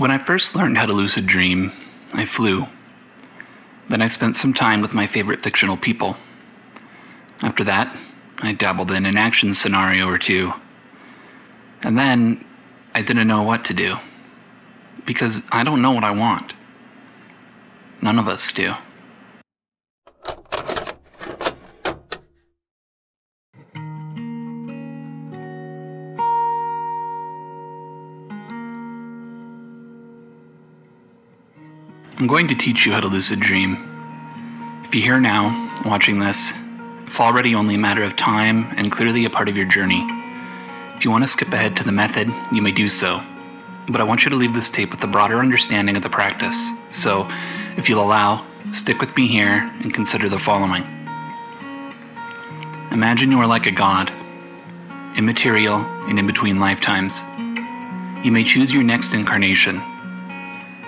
When I first learned how to lucid dream, I flew. Then I spent some time with my favorite fictional people. After that, I dabbled in an action scenario or two. And then, I didn't know what to do. Because I don't know what I want. None of us do. I'm going to teach you how to lucid dream. If you're here now, watching this, it's already only a matter of time and clearly a part of your journey. If you want to skip ahead to the method, you may do so. But I want you to leave this tape with a broader understanding of the practice. So, if you'll allow, stick with me here and consider the following. Imagine you are like a god, immaterial and in between lifetimes. You may choose your next incarnation.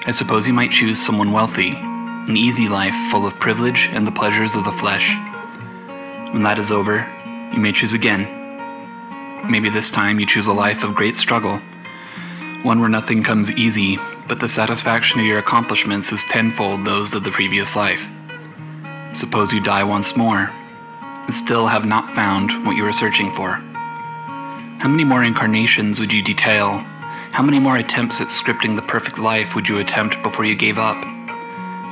I suppose you might choose someone wealthy, an easy life full of privilege and the pleasures of the flesh. When that is over, you may choose again. Maybe this time you choose a life of great struggle, one where nothing comes easy, but the satisfaction of your accomplishments is tenfold those of the previous life. Suppose you die once more, and still have not found what you were searching for. How many more incarnations would you detail? How many more attempts at scripting the perfect life would you attempt before you gave up?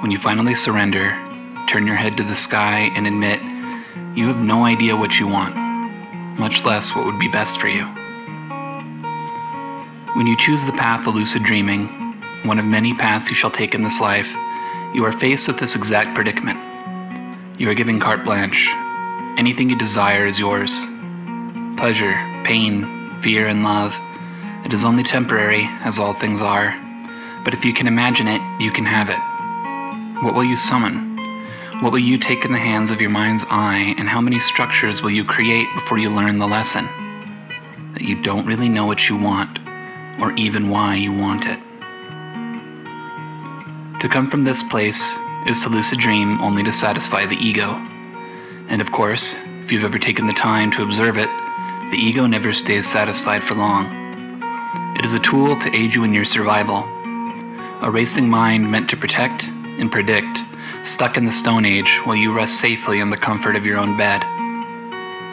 When you finally surrender, turn your head to the sky and admit you have no idea what you want, much less what would be best for you. When you choose the path of lucid dreaming, one of many paths you shall take in this life, you are faced with this exact predicament. You are given carte blanche. Anything you desire is yours. Pleasure, pain, fear, and love. It is only temporary, as all things are, but if you can imagine it, you can have it. What will you summon? What will you take in the hands of your mind's eye, and how many structures will you create before you learn the lesson? That you don't really know what you want, or even why you want it. To come from this place is to lucid dream only to satisfy the ego. And of course, if you've ever taken the time to observe it, the ego never stays satisfied for long. It is a tool to aid you in your survival. A racing mind meant to protect and predict, stuck in the Stone Age while you rest safely in the comfort of your own bed.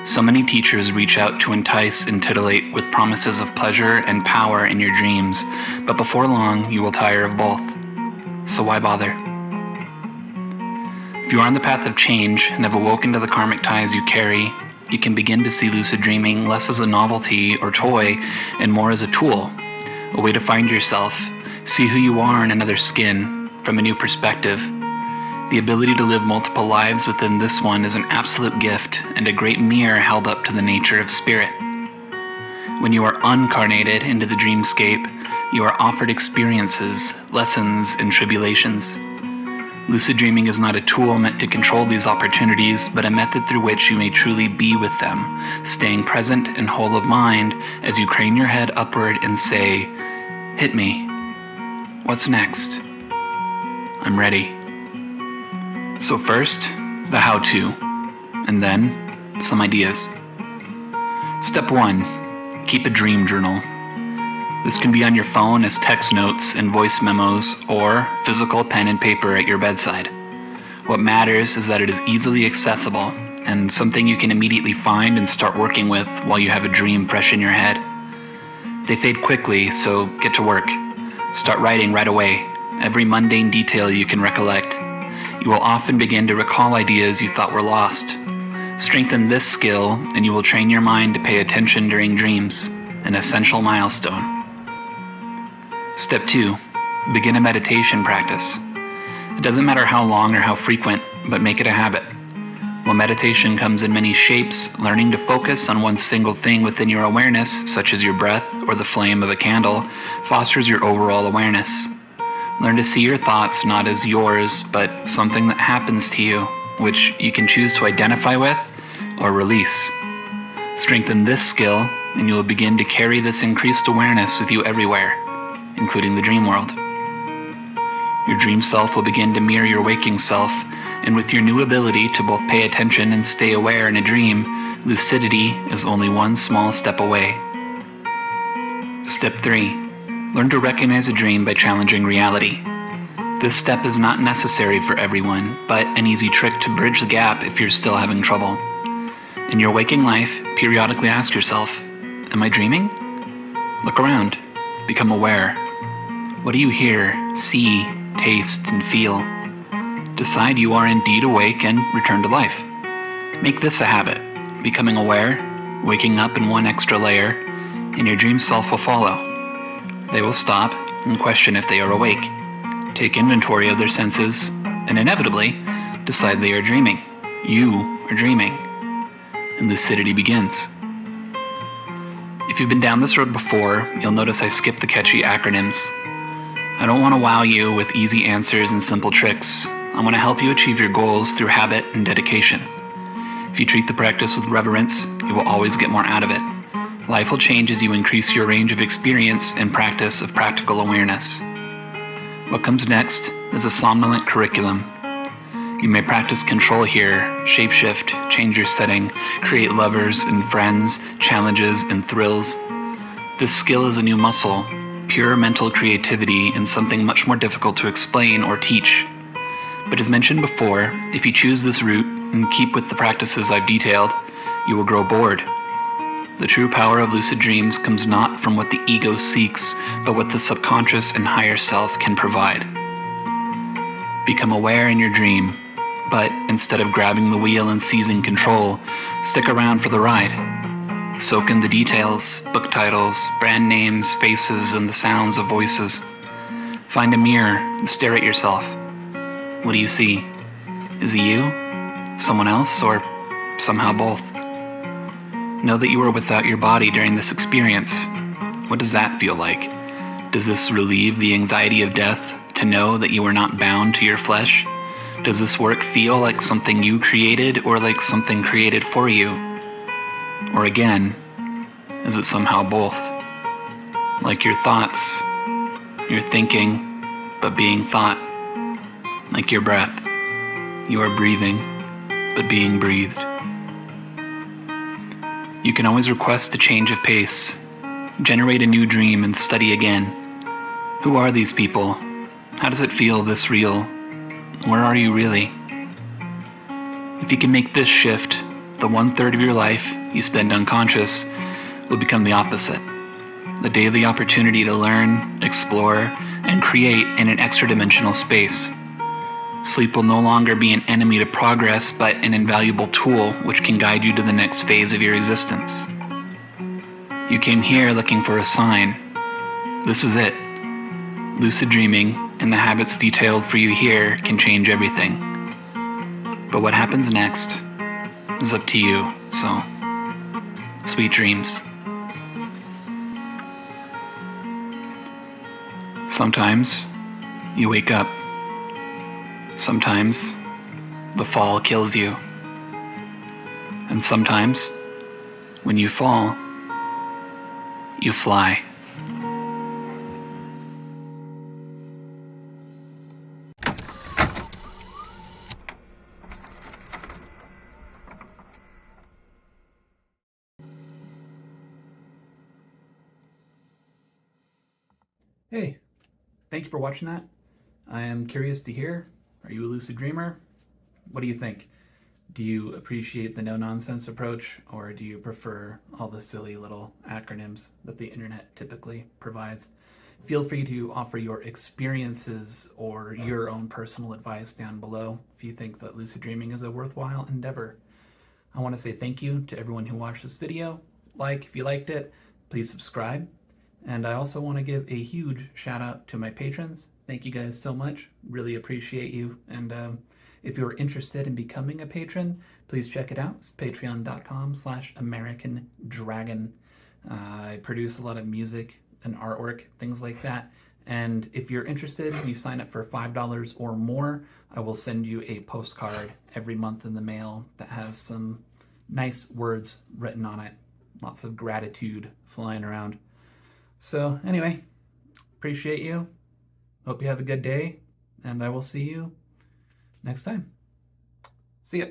So many teachers reach out to entice and titillate with promises of pleasure and power in your dreams, but before long you will tire of both. So why bother? If you are on the path of change and have awoken to the karmic ties you carry, you can begin to see lucid dreaming less as a novelty or toy and more as a tool, a way to find yourself, see who you are in another skin, from a new perspective. The ability to live multiple lives within this one is an absolute gift and a great mirror held up to the nature of spirit. When you are uncarnated into the dreamscape, you are offered experiences, lessons, and tribulations. Lucid dreaming is not a tool meant to control these opportunities, but a method through which you may truly be with them, staying present and whole of mind as you crane your head upward and say, "Hit me. What's next? I'm ready." So first, the how-to, and then some ideas. Step 1. Keep a dream journal. This can be on your phone as text notes and voice memos, or physical pen and paper at your bedside. What matters is that it is easily accessible and something you can immediately find and start working with while you have a dream fresh in your head. They fade quickly, so get to work. Start writing right away, every mundane detail you can recollect. You will often begin to recall ideas you thought were lost. Strengthen this skill and you will train your mind to pay attention during dreams, an essential milestone. Step 2. Begin a meditation practice. It doesn't matter how long or how frequent, but make it a habit. While meditation comes in many shapes, learning to focus on one single thing within your awareness, such as your breath or the flame of a candle, fosters your overall awareness. Learn to see your thoughts not as yours, but something that happens to you, which you can choose to identify with or release. Strengthen this skill, and you will begin to carry this increased awareness with you everywhere, including the dream world. Your dream self will begin to mirror your waking self, and with your new ability to both pay attention and stay aware in a dream, lucidity is only one small step away. Step 3. Learn to recognize a dream by challenging reality. This step is not necessary for everyone, but an easy trick to bridge the gap if you're still having trouble. In your waking life, periodically ask yourself, am I dreaming? Look around. Become aware. What do you hear, see, taste, and feel? Decide you are indeed awake and return to life. Make this a habit, becoming aware, waking up in one extra layer, and your dream self will follow. They will stop and question if they are awake, take inventory of their senses, and inevitably decide they are dreaming. You are dreaming. And lucidity begins. If you've been down this road before, you'll notice I skipped the catchy acronyms. I don't want to wow you with easy answers and simple tricks. I want to help you achieve your goals through habit and dedication. If you treat the practice with reverence, you will always get more out of it. Life will change as you increase your range of experience and practice of practical awareness. What comes next is a somnolent curriculum. You may practice control here, shapeshift, change your setting, create lovers and friends, challenges and thrills. This skill is a new muscle, pure mental creativity, and something much more difficult to explain or teach. But as mentioned before, if you choose this route and keep with the practices I've detailed, you will grow bored. The true power of lucid dreams comes not from what the ego seeks, but what the subconscious and higher self can provide. Become aware in your dream, but instead of grabbing the wheel and seizing control, stick around for the ride. Soak in the details, book titles, brand names, faces, and the sounds of voices. Find a mirror and stare at yourself. What do you see? Is it you, someone else, or somehow both? Know that you are without your body during this experience. What does that feel like? Does this relieve the anxiety of death to know that you are not bound to your flesh? Does this work feel like something you created or like something created for you? Or again, is it somehow both? Like your thoughts, you're thinking, but being thought. Like your breath, you are breathing, but being breathed. You can always request a change of pace, generate a new dream, and study again. Who are these people? How does it feel this real? Where are you really? If you can make this shift, the 1/3 of your life you spend unconscious will become the opposite. The daily opportunity to learn, explore, and create in an extra-dimensional space. Sleep will no longer be an enemy to progress, but an invaluable tool which can guide you to the next phase of your existence. You came here looking for a sign. This is it. Lucid dreaming and the habits detailed for you here can change everything. But what happens next is up to you, so sweet dreams. Sometimes you wake up. Sometimes the fall kills you. And sometimes, when you fall, you fly. Hey, thank you for watching that. I am curious to hear, are you a lucid dreamer? What do you think? Do you appreciate the no-nonsense approach, or do you prefer all the silly little acronyms that the internet typically provides? Feel free to offer your experiences or your own personal advice down below if you think that lucid dreaming is a worthwhile endeavor. I want to say thank you to everyone who watched this video. Like if you liked it, please subscribe. And I also want to give a huge shout out to my patrons. Thank you guys so much. Really appreciate you. And if you're interested in becoming a patron, please check it out. It's patreon.com/AmericanDragon. I produce a lot of music and artwork, things like that. And if you're interested, you sign up for $5 or more, I will send you a postcard every month in the mail that has some nice words written on it. Lots of gratitude flying around. So anyway, appreciate you. Hope you have a good day, and I will see you next time. See ya.